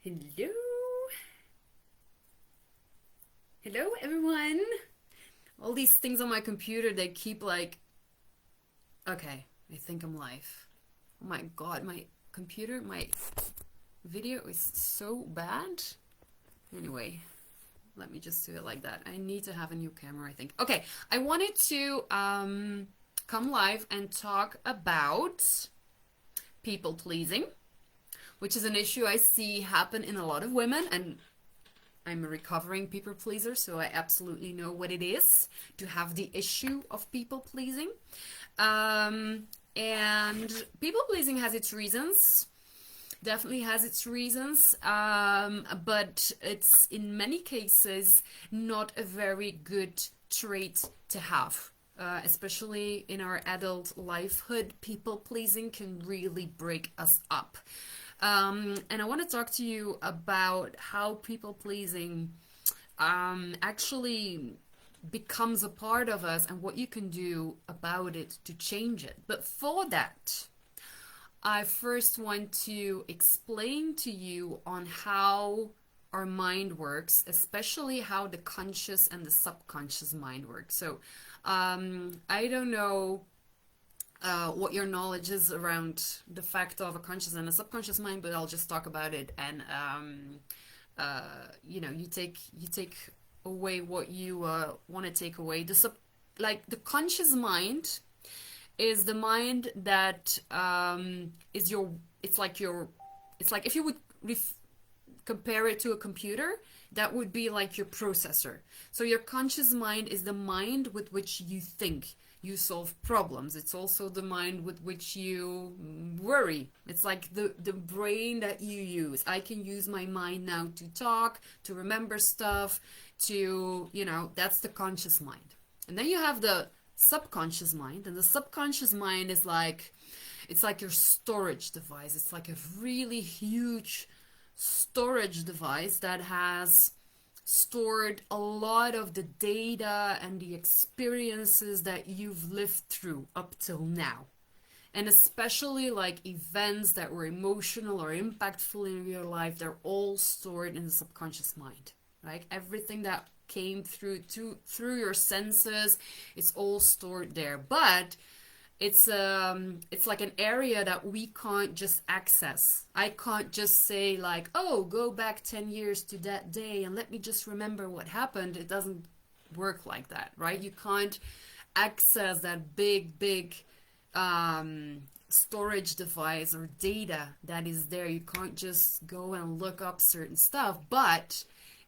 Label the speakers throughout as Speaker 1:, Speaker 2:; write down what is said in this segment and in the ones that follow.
Speaker 1: Hello. Hello, everyone. All these things on my computer, they keep like, okay, I think I'm live. Oh my God, my computer, my video is so bad. Anyway, let me just do it like that. I need to have a new camera, I think. Okay, I wanted to come live and talk about people pleasing, which is an issue I see happen in a lot of women, and I'm a recovering people pleaser, so I absolutely know what it is to have the issue of people pleasing. And people pleasing has its reasons, definitely has its reasons, but it's in many cases not a very good trait to have. Especially in our adult lifehood, people pleasing can really break us up. And I want to talk to you about how people pleasing actually becomes a part of us and what you can do about it to change it. But for that, I first want to explain to you on how our mind works, especially how the conscious and the subconscious mind work. So I don't know what your knowledge is around the fact of a conscious and a subconscious mind, but I'll just talk about it, and you take away what you want to take away. The conscious mind is the mind that is your. It's like if you would compare it to a computer, that would be like your processor. So your conscious mind is the mind with which you think. You solve problems. It's also the mind with which you worry. It's like the brain that you use. I can use my mind now to talk, to remember stuff, that's the conscious mind. And then you have the subconscious mind, and the subconscious mind is it's like your storage device. It's like a really huge storage device that has stored a lot of the data and the experiences that you've lived through up till now. And especially like events that were emotional or impactful in your life, they're all stored in the subconscious mind, right? Everything that came through your senses, it's all stored there. But it's like an area that we can't just access. I can't just say like, oh, go back 10 years to that day and let me just remember what happened. It doesn't work like that, right? You can't access that big storage device or data that is there. You can't just go and look up certain stuff, but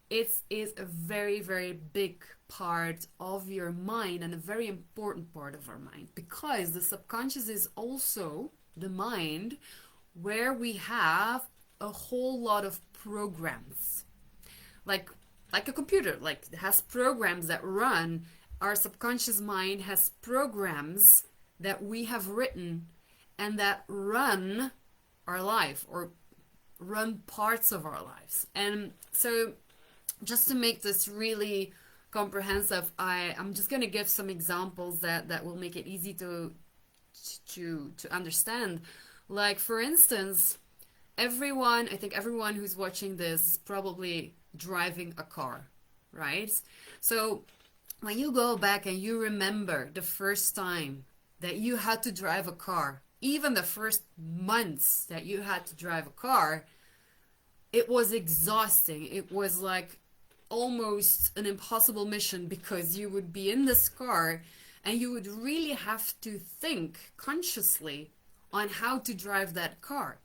Speaker 1: it is a very, very big part of your mind and a very important part of our mind, because the subconscious is also the mind where we have a whole lot of programs, like a computer, like it has programs that run. Our subconscious mind has programs that we have written and that run our life or run parts of our lives. And so just to make this really comprehensive, I'm just going to give some examples that will make it easy to understand. Like, for instance, I think everyone who's watching this is probably driving a car, right? So when you go back and you remember the first time that you had to drive a car, even the first months that you had to drive a car, it was exhausting. It was like almost an impossible mission, because you would be in this car and you would really have to think consciously on how to drive that car.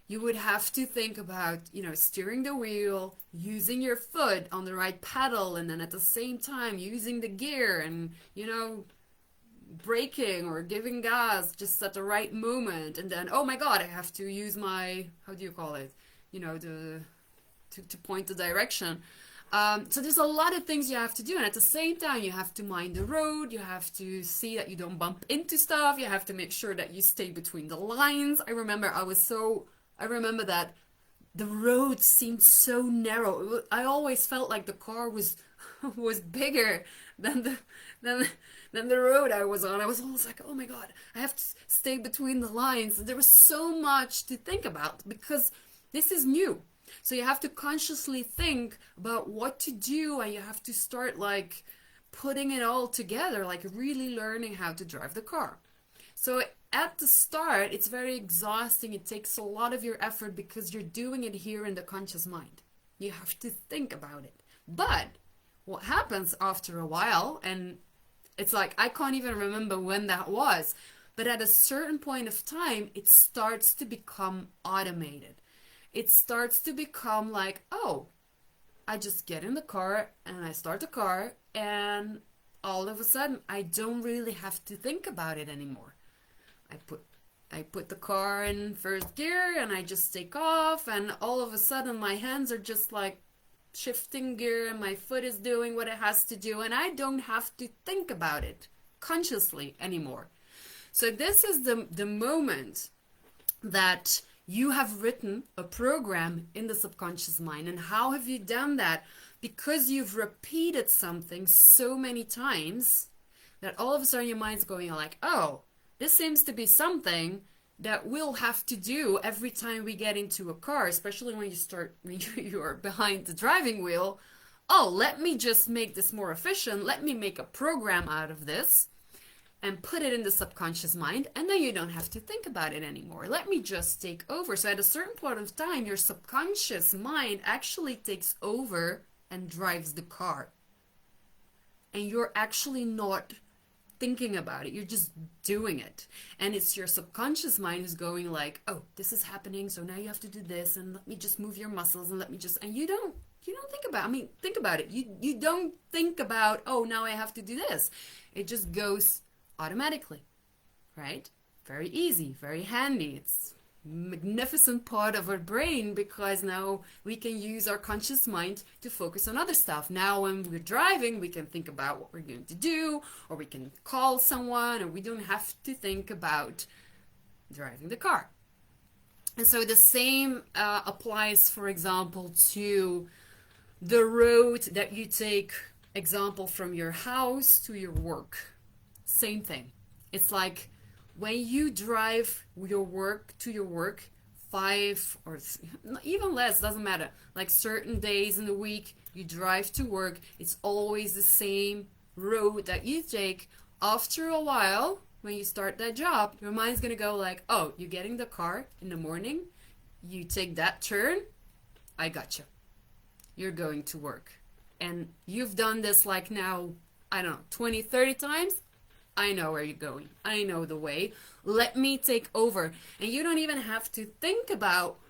Speaker 1: You would have to think about, steering the wheel, using your foot on the right pedal, and then at the same time using the gear and, braking or giving gas just at the right moment. And then, oh my God, I have to use my, how do you call it? To point the direction. So there's a lot of things you have to do, and at the same time you have to mind the road, you have to see that you don't bump into stuff, you have to make sure that you stay between the lines. I remember that the road seemed so narrow. I always felt like the car was bigger than the road I was on. I was almost like, oh my God, I have to stay between the lines. There was so much to think about because this is new. So you have to consciously think about what to do, and you have to start like putting it all together, like really learning how to drive the car. So at the start, it's very exhausting. It takes a lot of your effort because you're doing it here in the conscious mind. You have to think about it. But what happens after a while, and it's like I can't even remember when that was, but at a certain point of time, it starts to become automated. It starts to become like, oh, I just get in the car and I start the car, and all of a sudden I don't really have to think about it anymore. I put the car in first gear and I just take off, and all of a sudden my hands are just like shifting gear and my foot is doing what it has to do, and I don't have to think about it consciously anymore. So this is the moment that you have written a program in the subconscious mind. And how have you done that? Because you've repeated something so many times that all of a sudden your mind's going like, oh, this seems to be something that we'll have to do every time we get into a car, especially when you're behind the driving wheel. Oh, let me just make this more efficient. Let me make a program out of this and put it in the subconscious mind, and then you don't have to think about it anymore. Let me just take over. So at a certain point of time, your subconscious mind actually takes over and drives the car. And you're actually not thinking about it. You're just doing it. And it's your subconscious mind is going like, oh, this is happening, so now you have to do this, and let me just move your muscles, and let me just, and you don't think about, think about it. You don't think about, oh, now I have to do this. It just goes automatically, right? Very easy, very handy. It's a magnificent part of our brain because now we can use our conscious mind to focus on other stuff. Now when we're driving, we can think about what we're going to do, or we can call someone, and we don't have to think about driving the car. And so the same applies, for example, to the road that you take, example, from your house to your work. Same thing. It's like when you drive your work to your work, 5 or even less, doesn't matter, like certain days in the week you drive to work, it's always the same road that you take. After a while, when you start that job, your mind's gonna go like, oh, you get in the car in the morning, you take that turn, I gotcha. You're going to work. And you've done this like now, I don't know, 20, 30 times. I know where you're going. I know the way. Let me take over. And you don't even have to think about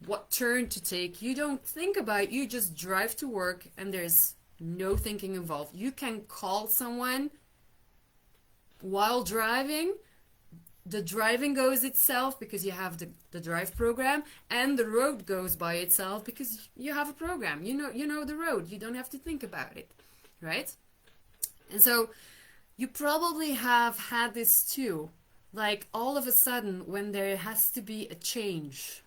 Speaker 1: what turn to take. You don't think about it. You just drive to work, and there's no thinking involved. You can call someone while driving. The driving goes itself because you have the drive program, and the road goes by itself because you have a program. You know the road. You don't have to think about it, right? And so you probably have had this too, like all of a sudden when there has to be a change.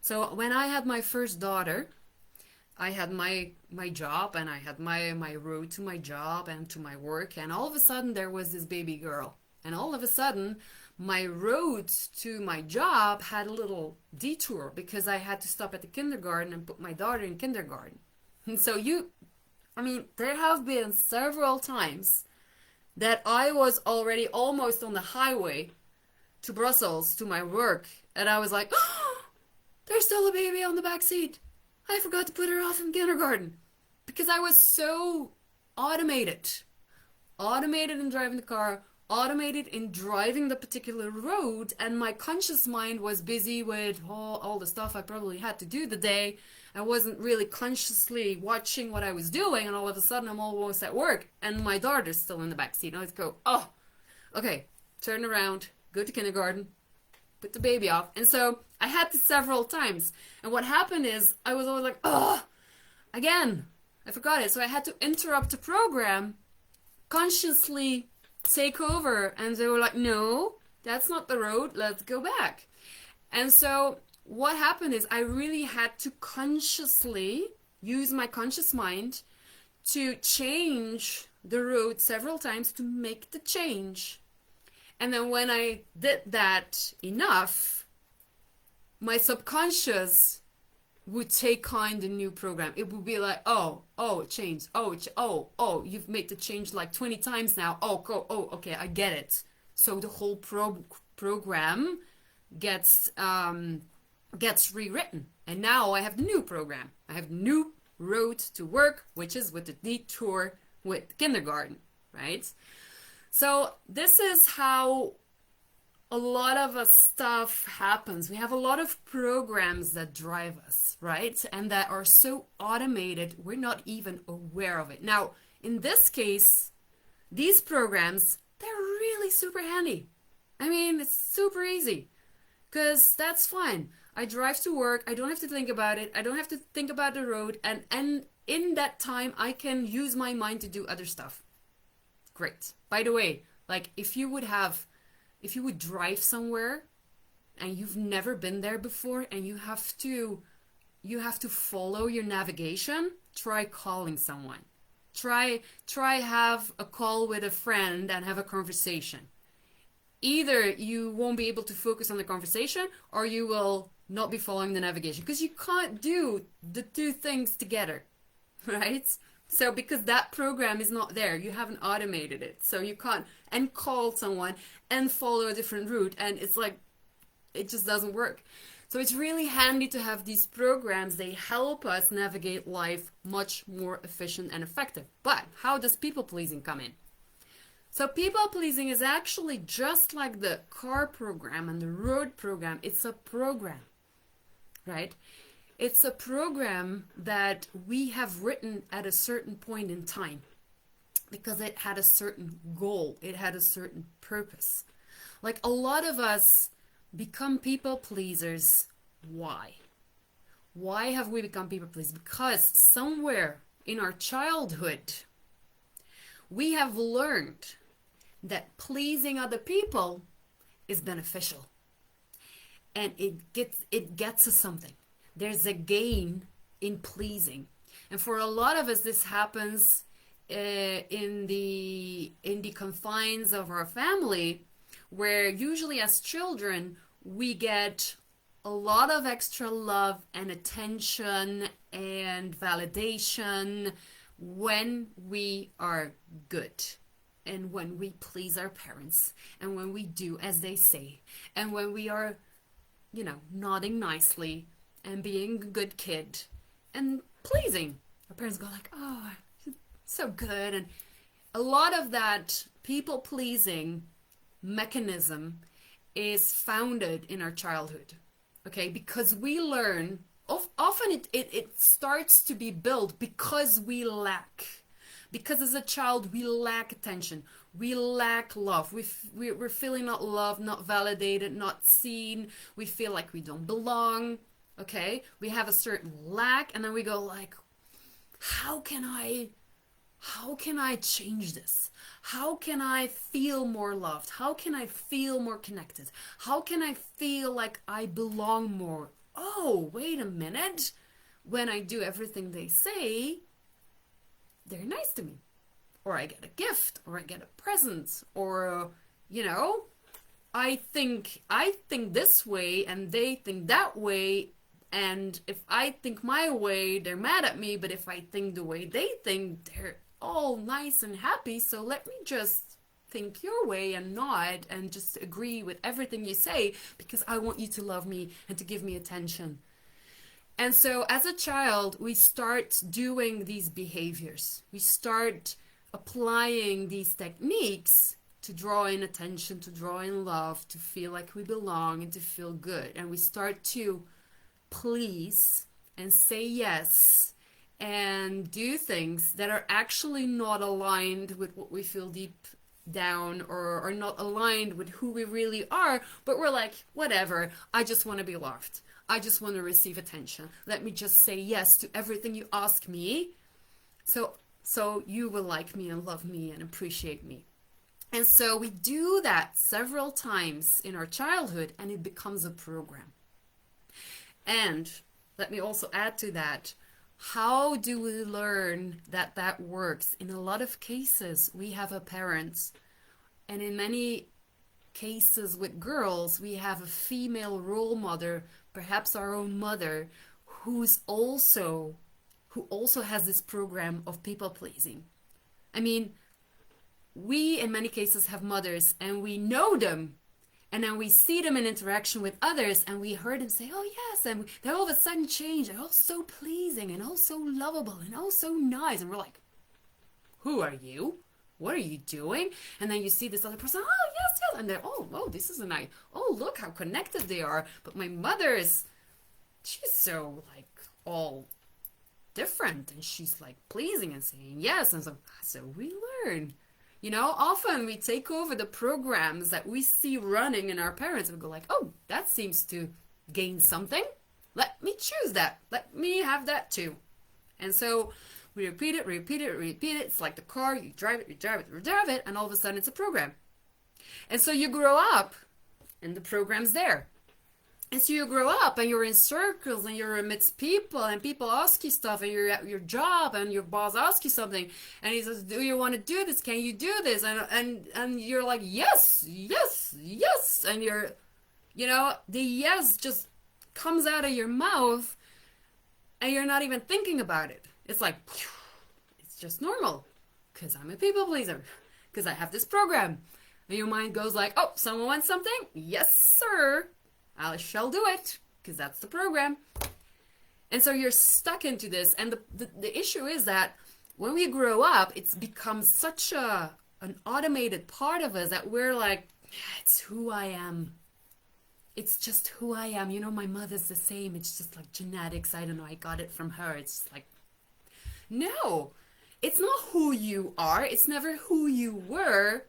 Speaker 1: So when I had my first daughter, I had my job, and I had my road to my job and to my work, and all of a sudden there was this baby girl. And all of a sudden my road to my job had a little detour because I had to stop at the kindergarten and put my daughter in kindergarten. And so there have been several times that I was already almost on the highway to Brussels to my work, and I was like, oh, there's still a baby on the back seat. I forgot to put her off in kindergarten. Because I was so automated in driving the car, automated in driving the particular road, and my conscious mind was busy with all the stuff I probably had to do the day. I wasn't really consciously watching what I was doing, and all of a sudden I'm almost at work, and my daughter's still in the back seat. I would go, oh, okay, turn around, go to kindergarten, put the baby off. And so I had this several times, and what happened is I was always like, oh, again, I forgot it. So I had to interrupt the program, consciously take over, and they were like, no, that's not the road, let's go back. And so what happened is I really had to consciously use my conscious mind to change the road several times to make the change. And then when I did that enough, my subconscious would take on the new program. It would be like, oh, it changed. Oh, you've made the change like 20 times now. Okay, I get it. So the whole program gets rewritten. And now I have the new program. I have new road to work, which is with the detour with kindergarten, right? So this is how a lot of stuff happens. We have a lot of programs that drive us, right? And that are so automated, we're not even aware of it. Now, in this case, these programs, they're really super handy. I mean, it's super easy because that's fine. I drive to work. I don't have to think about it. I don't have to think about the road. And in that time, I can use my mind to do other stuff. Great. By the way, like if you would drive somewhere and you've never been there before and you have to follow your navigation, try calling someone. Try have a call with a friend and have a conversation. Either you won't be able to focus on the conversation or you will not be following the navigation because you can't do the two things together, right? So because that program is not there, you haven't automated it. So you can't and call someone and follow a different route. And it's like, it just doesn't work. So it's really handy to have these programs. They help us navigate life much more efficient and effective. But how does people pleasing come in? So people pleasing is actually just like the car program and the road program. It's a program, right? It's a program that we have written at a certain point in time because it had a certain goal. It had a certain purpose. Like a lot of us become people pleasers. Why? Why have we become people pleasers? Because somewhere in our childhood, we have learned that pleasing other people is beneficial. And it gets us something. There's a gain in pleasing. And for a lot of us, this happens in the confines of our family, where usually as children, we get a lot of extra love and attention and validation when we are good. And when we please our parents, and when we do as they say, and when we are, nodding nicely and being a good kid and pleasing. Our parents go like, oh, so good. And a lot of that people pleasing mechanism is founded in our childhood. Okay, because we learn, often it starts to be built because we lack. Because as a child, we lack attention. We lack love. We're feeling not loved, not validated, not seen. We feel like we don't belong. Okay? We have a certain lack, and then we go like, how can I change this? How can I feel more loved? How can I feel more connected? How can I feel like I belong more? Oh, wait a minute. When I do everything they say, they're nice to me, or I get a gift, or I get a present, or I think this way and they think that way, and if I think my way, they're mad at me, but if I think the way they think, they're all nice and happy. So let me just think your way and nod and just agree with everything you say because I want you to love me and to give me attention. And so as a child, we start doing these behaviors. We start applying these techniques to draw in attention, to draw in love, to feel like we belong and to feel good. And we start to please and say yes and do things that are actually not aligned with what we feel deep down, or are not aligned with who we really are. But we're like, whatever, I just want to be loved. I just want to receive attention. Let me just say yes to everything you ask me. So you will like me and love me and appreciate me. And so we do that several times in our childhood, and it becomes a program. And let me also add to that, how do we learn that that works? In a lot of cases, we have a parent, and in many cases with girls, we have a female role model, perhaps our own mother, who's also who also has this program of people pleasing. I mean, we in many cases have mothers and we know them, and then we see them in interaction with others and we heard them say, oh yes, and they all of a sudden change. They're all so pleasing and all so lovable and all so nice. And we're like, who are you? What are you doing? And then you see this other person, oh yes, yes. And they're, oh, this is a nice, oh, look how connected they are. But my mother is, she's so like all different, and she's like pleasing and saying yes. And so we learn. You know, often we take over the programs that we see running in our parents and we go like, oh, that seems to gain something. Let me choose that. Let me have that too. And so we repeat it, repeat it, repeat it. It's like the car, you drive it, you drive it, you drive it, and all of a sudden it's a program. And so you grow up and the program's there. And so you grow up and you're in circles and you're amidst people and people ask you stuff and you're at your job and your boss asks you something and he says, do you want to do this? Can you do this? And you're like, yes, yes, yes. And you're, you know, the yes just comes out of your mouth and you're not even thinking about it. It's like, it's just normal because I'm a people pleaser, because I have this program. And your mind goes like, oh, someone wants something? Yes, sir. I shall do it, because that's the program. And so you're stuck into this. And the issue is that when we grow up, it's become such an automated part of us that we're like, it's who I am. It's just who I am. You know, my mother's the same. It's just like genetics. I don't know. I got it from her. It's just like, no, it's not who you are. It's never who you were.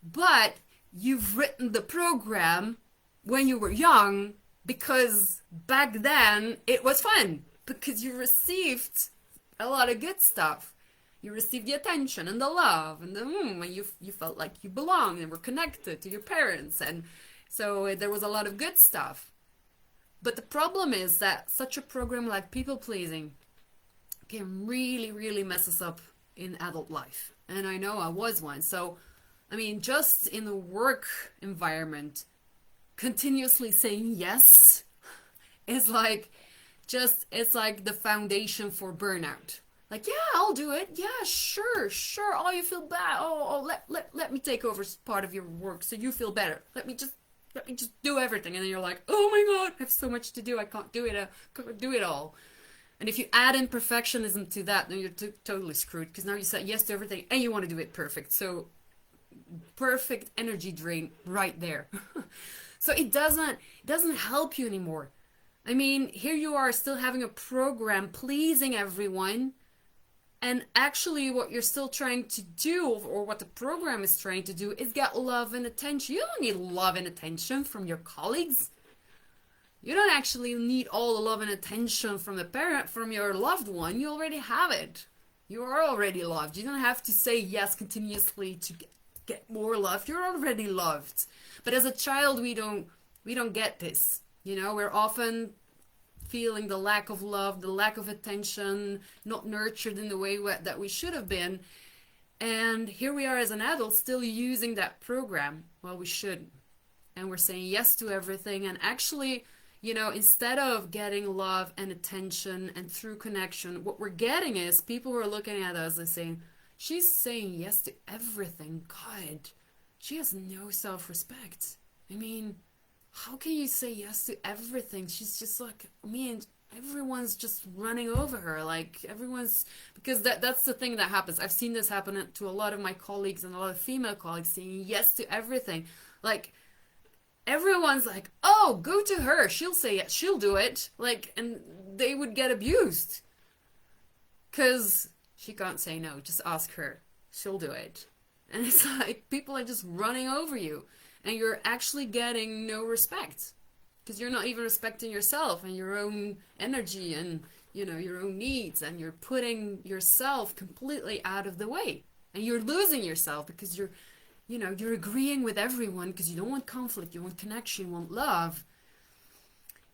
Speaker 1: But you've written the program when you were young, because back then it was fun, because you received a lot of good stuff. You received the attention and the love and and you felt like you belonged and were connected to your parents, and so there was a lot of good stuff. But the problem is that such a program like people pleasing can really, really mess us up in adult life. And I know I was one. So, I mean, just in the work environment, continuously saying yes is like, just, it's like the foundation for burnout. Like, yeah, I'll do it. Yeah, sure. Oh, you feel bad. Oh, let me take over part of your work so you feel better. Let me just do everything. And then you're like, oh my God, I have so much to do. I can't do it. I can't do it all. And if you add in perfectionism to that, then you're totally screwed, because now you said yes to everything and you want to do it perfect. So perfect energy drain right there. So it doesn't help you anymore. I mean, here you are still having a program pleasing everyone, and actually what you're still trying to do, or what the program is trying to do, is get love and attention. You don't need love and attention from your colleagues. You don't actually need all the love and attention from the parent, from your loved one. You already have it. You are already loved. You don't have to say yes continuously to get more love. You're already loved. But as a child, we don't get this. You know, we're often feeling the lack of love, the lack of attention, not nurtured in the way that we should have been. And here we are as an adult still using that program. Well, we shouldn't. And we're saying yes to everything. And actually, you know, instead of getting love and attention and through connection, what we're getting is people who are looking at us and saying, she's saying yes to everything. God, she has no self-respect. I mean, how can you say yes to everything? She's just like, everyone's just running over her. Like, everyone's, because that's the thing that happens. I've seen this happen to a lot of my colleagues and a lot of female colleagues, saying yes to everything. Like, everyone's like, oh, go to her. She'll say it. She'll do it. Like, and they would get abused. Because she can't say no. Just ask her. She'll do it. And it's like, people are just running over you. And you're actually getting no respect. Because you're not even respecting yourself and your own energy and, you know, your own needs. And you're putting yourself completely out of the way. And you're losing yourself because you're agreeing with everyone because you don't want conflict, you want connection, you want love.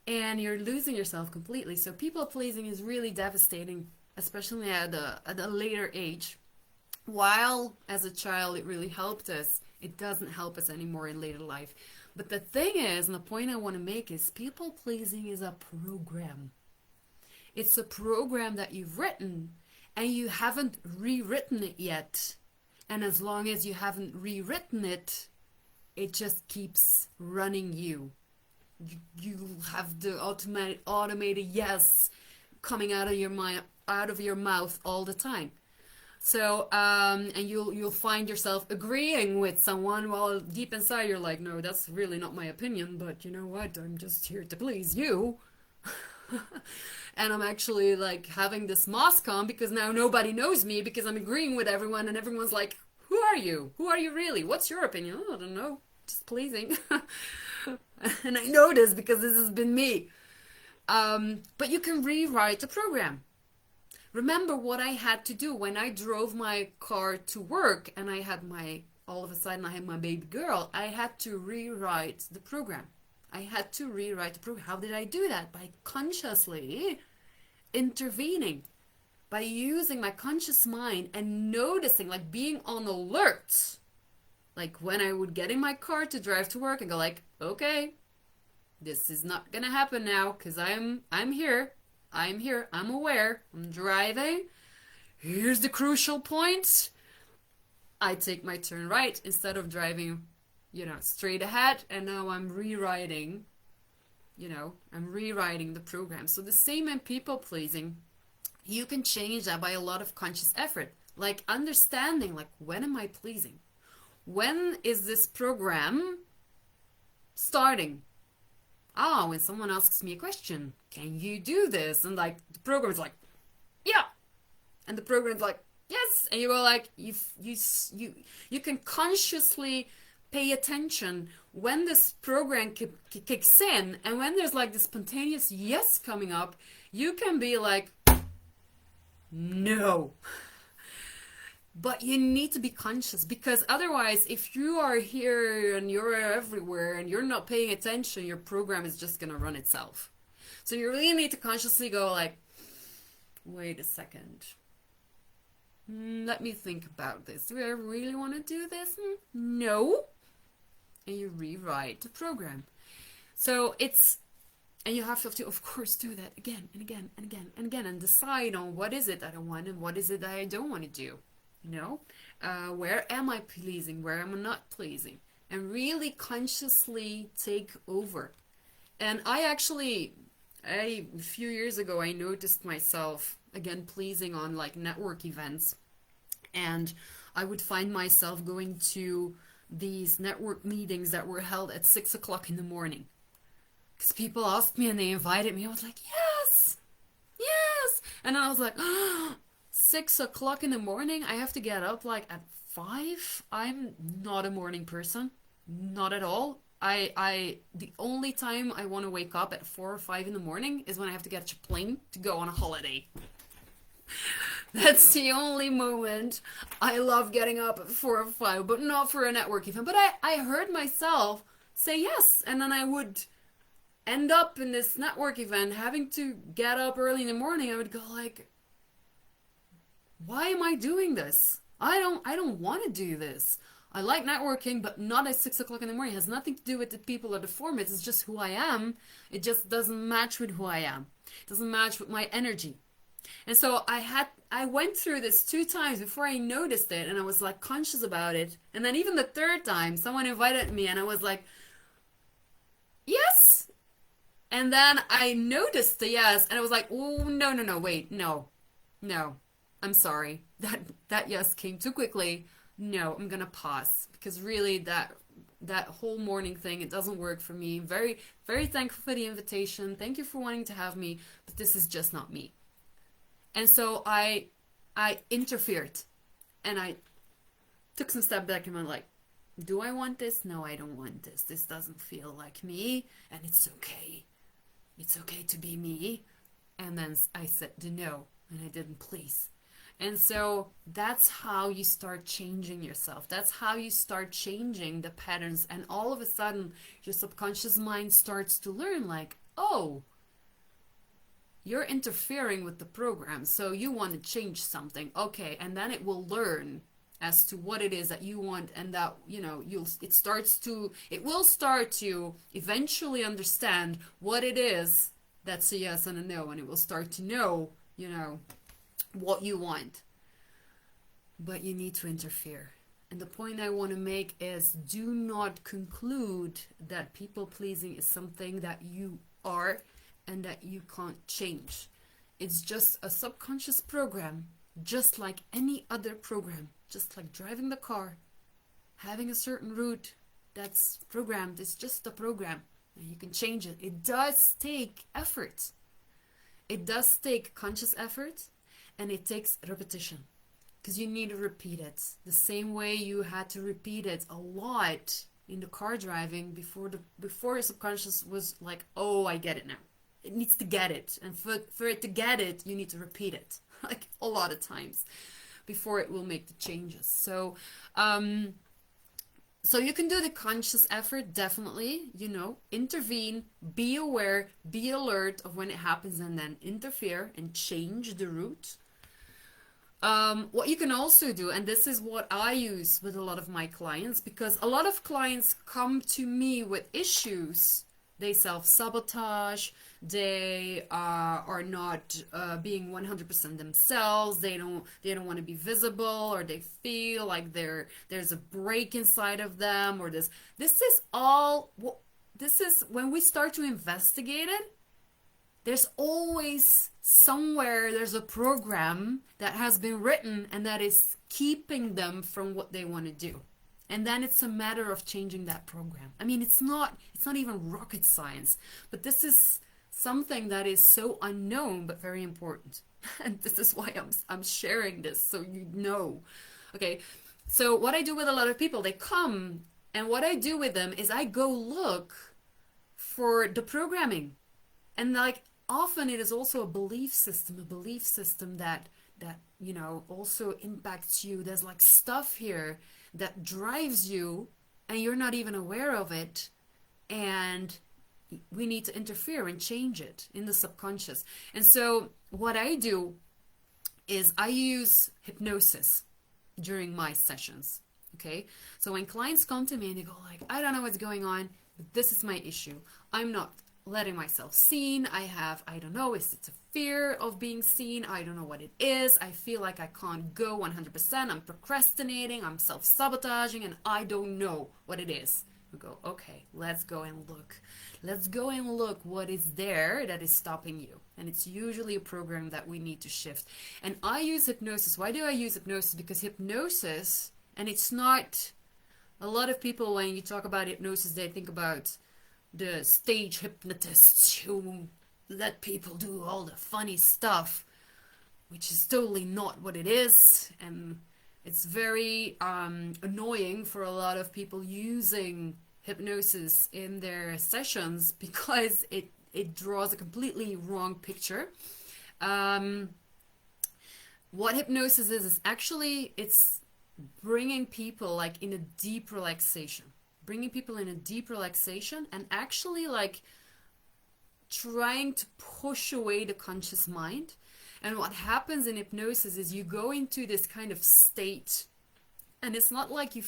Speaker 1: And you're losing yourself completely. So people pleasing is really devastating, especially at a later age. While as a child it really helped us, it doesn't help us anymore in later life. But the thing is, and the point I want to make is, people pleasing is a program. It's a program that you've written and you haven't rewritten it yet. And as long as you haven't rewritten it, it just keeps running you. You have the automated yes coming out of your mind, out of your mouth all the time. So, and you'll find yourself agreeing with someone while deep inside you're like, no, that's really not my opinion, but you know what? I'm just here to please you. And I'm actually like having this mask on because now nobody knows me because I'm agreeing with everyone and everyone's like, who are you? Who are you really? What's your opinion? Oh, I don't know. Just pleasing. And I know this because this has been me. But you can rewrite the program. Remember what I had to do when I drove my car to work and I had all of a sudden I had my baby girl. I had to rewrite the program. I had to rewrite the program. How did I do that? By consciously intervening, by using my conscious mind and noticing, like being on alert. Like when I would get in my car to drive to work and go like, okay, this is not gonna happen now because I'm here. I'm here. I'm aware. I'm driving. Here's the crucial point. I take my turn right instead of driving, straight ahead. And now I'm rewriting, I'm rewriting the program. So the same in people pleasing, you can change that by a lot of conscious effort. Like understanding, like, when am I pleasing? When is this program starting? When someone asks me a question, can you do this? And like the program's like, yeah. And the program's like, yes. And you go like, you can consciously pay attention when this program kicks in, and when there's like the spontaneous yes coming up, you can be like, no. But you need to be conscious, because otherwise, if you are here and you're everywhere and you're not paying attention, your program is just going to run itself. So you really need to consciously go like, wait a second. Let me think about this. Do I really want to do this? No. And you rewrite the program. So and you have to, of course, do that again and again and again and again and decide on what is it that I want and what is it that I don't want to do. Where am I pleasing? Where am I not pleasing? And really consciously take over. And a few years ago, I noticed myself, again, pleasing on like network events. And I would find myself going to these network meetings that were held at 6 o'clock in the morning. Because people asked me and they invited me. I was like, yes, yes. And then I was like, 6 o'clock in the morning, I have to get up like at 5. I'm not a morning person, not at all. The only time I want to wake up at 4 or 5 in the morning is when I have to catch a plane to go on a holiday. That's the only moment I love getting up at 4 or 5, but not for a network event. But I heard myself say yes, and then I would end up in this network event having to get up early in the morning. I would go like, why am I doing this? I don't want to do this. I like networking, but not at 6 o'clock in the morning. It has nothing to do with the people or the formats. It's just who I am. It just doesn't match with who I am. It doesn't match with my energy. And so I went through this 2 times before I noticed it, and I was like conscious about it. And then even the 3rd time, someone invited me, and I was like, yes. And then I noticed the yes, and I was like, oh, no, wait, no. I'm sorry. That yes came too quickly. No, I'm gonna pause, because really that whole morning thing, it doesn't work for me. Very, very thankful for the invitation. Thank you for wanting to have me, but this is just not me. And so I interfered, and I took some step back and went like, do I want this? No, I don't want this. This doesn't feel like me, and it's okay. It's okay to be me. And then I said the no, and I didn't please. And so that's how you start changing yourself. That's how you start changing the patterns. And all of a sudden, your subconscious mind starts to learn like, oh, you're interfering with the program. So you want to change something. Okay. And then it will learn as to what it is that you want. And that, it will start to eventually understand what it is that's a yes and a no, and it will start to know, you know, what you want. But you need to interfere. And the point I want to make is, do not conclude that people pleasing is something that you are and that you can't change. It's just a subconscious program, just like any other program, just like driving the car, having a certain route that's programmed. It's just a program, and you can change it. It does take effort. It does take conscious effort, and it takes repetition. Because you need to repeat it the same way you had to repeat it a lot in the car driving before your subconscious was like, oh, I get it now. It needs to get it, and for it to get it, you need to repeat it like a lot of times before it will make the changes. So so you can do the conscious effort, definitely, you know, intervene, be aware, be alert of when it happens, and then interfere and change the route. What you can also do, and this is what I use with a lot of my clients, because a lot of clients come to me with issues. They self-sabotage, they are not being 100% themselves, they don't want to be visible, or they feel like there's a break inside of them, or this is when we start to investigate it, there's always somewhere there's a program that has been written and that is keeping them from what they want to do. And then it's a matter of changing that program. I mean, it's not even rocket science, but this is something that is so unknown but very important. And this is why I'm sharing this, so you know. Okay, so what I do with a lot of people, they come, and what I do with them is I go look for the programming. And like, often it is also a belief system that you know, also impacts you. There's like stuff here that drives you, and you're not even aware of it, and we need to interfere and change it in the subconscious. And so what I do is I use hypnosis during my sessions. Okay, so when clients come to me and they go like, I don't know what's going on, but this is my issue. I'm not letting myself seen. I don't know, is it a fear of being seen? I don't know what it is. I feel like I can't go 100%. I'm procrastinating, I'm self-sabotaging, and I don't know what it is. We go, okay, let's go and look. Let's go and look what is there that is stopping you. And it's usually a program that we need to shift. And I use hypnosis. Why do I use hypnosis? Because hypnosis, and it's not, a lot of people, when you talk about hypnosis, they think about the stage hypnotists who let people do all the funny stuff, which is totally not what it is. And it's very annoying for a lot of people using hypnosis in their sessions, because it draws a completely wrong picture. What hypnosis is actually, it's bringing people like in a deep relaxation. Bringing people in a deep relaxation, and actually like trying to push away the conscious mind. And what happens in hypnosis is you go into this kind of state, and it's not like you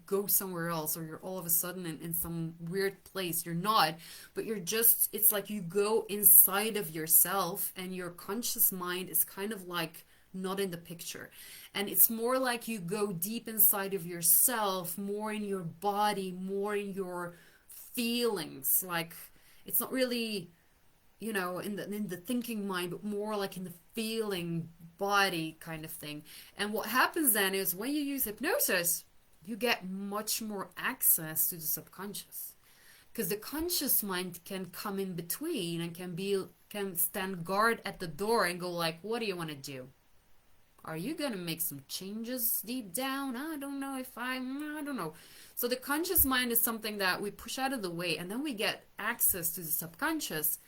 Speaker 1: go somewhere else, or you're all of a sudden in some weird place. You're not, but it's like you go inside of yourself, and your conscious mind is kind of like not in the picture. And it's more like you go deep inside of yourself, more in your body, more in your feelings. Like, it's not really, you know, in the thinking mind, but more like in the feeling body kind of thing. And what happens then is, when you use hypnosis, you get much more access to the subconscious, because the conscious mind can come in between and can stand guard at the door and go like, what do you want to do? Are you going to make some changes deep down? I don't know. I don't know. So the conscious mind is something that we push out of the way, and then we get access to the subconscious.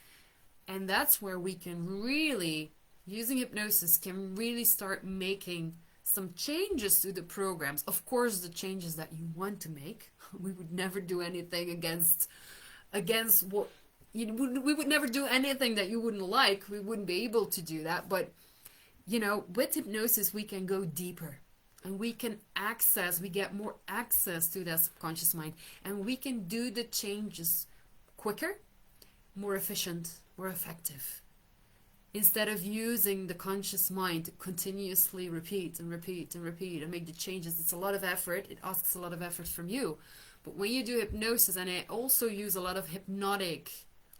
Speaker 1: And that's where we can really, using hypnosis, can really start making some changes to the programs. Of course, the changes that you want to make. We would never do anything against what, we would never do anything that you wouldn't like. We wouldn't be able to do that. But you know, with hypnosis, we can go deeper, and we get more access to that subconscious mind, and we can do the changes quicker, more efficient, more effective. Instead of using the conscious mind to continuously repeat and repeat and repeat and make the changes, it's a lot of effort. It asks a lot of effort from you. But when you do hypnosis, and I also use a lot of hypnotic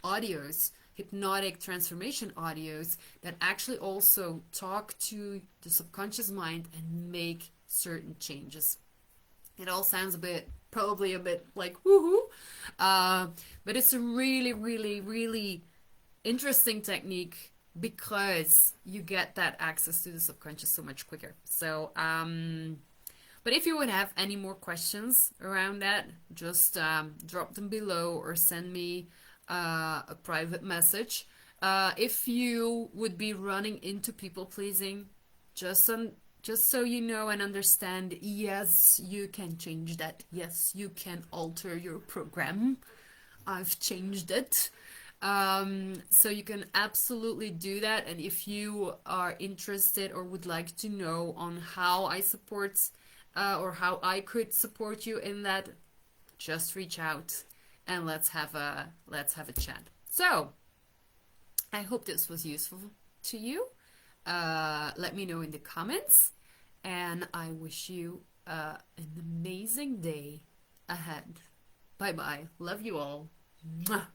Speaker 1: audios, hypnotic transformation audios that actually also talk to the subconscious mind and make certain changes. It all sounds probably a bit like woohoo, but it's a really, really, really interesting technique because you get that access to the subconscious so much quicker. So, but if you would have any more questions around that, just drop them below or send me a private message. If you would be running into people pleasing, just so you know and understand, yes, you can change that. Yes, you can alter your program. I've changed it. So you can absolutely do that. And if you are interested or would like to know on how I support or how I could support you in that, just reach out and let's have a chat. So I hope this was useful to you. Let me know in the comments, and I wish you an amazing day ahead. Bye bye. Love you all. Mwah.